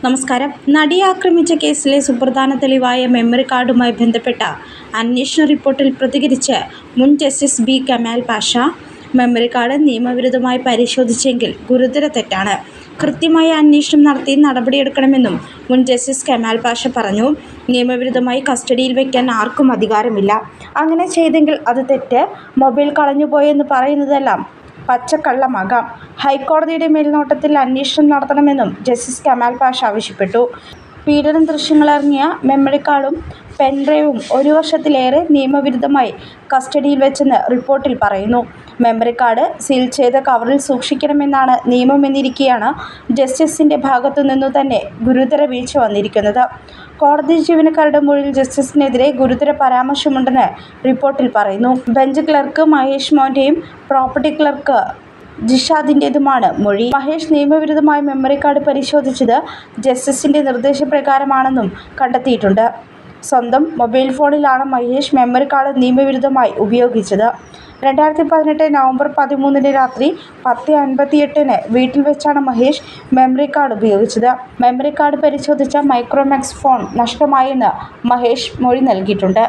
നമസ്കാരം. നടിയെ ആക്രമിച്ച കേസിലെ സുപ്രധാന തെളിവായ മെമ്മറി കാർഡുമായി ബന്ധപ്പെട്ട അന്വേഷണ റിപ്പോർട്ടിൽ പ്രതികരിച്ച് മുൻ justice B. Kamal Pasha, memory card നിയമവിരുദ്ധമായി പരിശോധിച്ചെങ്കിൽ ഗുരുതര തെറ്റാണ്. കൃത്യമായ അന്വേഷണം നടത്തി നടപടിയെടുക്കണമെന്നും മുൻ ജസ്റ്റിസ് കമാൽ പാഷ പറഞ്ഞു. നിയമവിരുദ്ധമായി കസ്റ്റഡിയിൽ വയ്ക്കാൻ ആർക്കും അധികാരമില്ല. അങ്ങനെ ചെയ്തെങ്കിൽ അത് തെറ്റ്. മൊബൈൽ കളഞ്ഞുപോയെന്ന് പറയുന്നതെല്ലാം പച്ചക്കള്ളമാകാം. ഹൈക്കോടതിയുടെ മേൽനോട്ടത്തിൽ അന്വേഷണം നടത്തണമെന്നും ജസ്റ്റിസ് കമാൽ പാഷ ആവശ്യപ്പെട്ടു. പീഡന ദൃശ്യങ്ങളിറങ്ങിയ മെമ്മറി കാർഡും പെൻഡ്രൈവും 1 വർഷത്തിലേറെ നിയമവിരുദ്ധമായി കസ്റ്റഡിയിൽ വെച്ചെന്ന് റിപ്പോർട്ടിൽ പറയുന്നു. മെമ്മറി കാർഡ് സീൽ ചെയ്ത കവറിൽ സൂക്ഷിക്കണമെന്നാണ് നിയമമെന്നിരിക്കെയാണ് ജസ്റ്റിസിന്റെ ഭാഗത്തുനിന്നു തന്നെ ഗുരുതര വീഴ്ച വന്നിരിക്കുന്നത്. കോടതി ജീവനക്കാരുടെ മൊഴിയിൽ ജസ്റ്റിസിനെതിരെ ഗുരുതര പരാമർശമുണ്ടെന്ന് റിപ്പോർട്ടിൽ പറയുന്നു. ബെഞ്ച് ക്ലർക്ക് മഹേഷ് മോൻ്റെയും പ്രോപ്പർട്ടി ക്ലർക്ക് ജിഷാദിൻ്റേതുമാണ് മൊഴി. മഹേഷ് നിയമവിരുദ്ധമായി മെമ്മറി കാർഡ് പരിശോധിച്ചത് ജസ്റ്റിസിന്റെ നിർദ്ദേശപ്രകാരമാണെന്നും കണ്ടെത്തിയിട്ടുണ്ട്. സ്വന്തം മൊബൈൽ ഫോണിലാണ് മഹേഷ് മെമ്മറി കാർഡ് നിയമവിരുദ്ധമായി ഉപയോഗിച്ചത്. 2018 നവംബർ 13 രാത്രി 10:58 വീട്ടിൽ വെച്ചാണ് മഹേഷ് മെമ്മറി കാർഡ് ഉപയോഗിച്ചത്. മെമ്മറി കാർഡ് പരിശോധിച്ച മൈക്രോമാക്സ് ഫോൺ നഷ്ടമായെന്ന് മഹേഷ് മൊഴി നൽകിയിട്ടുണ്ട്.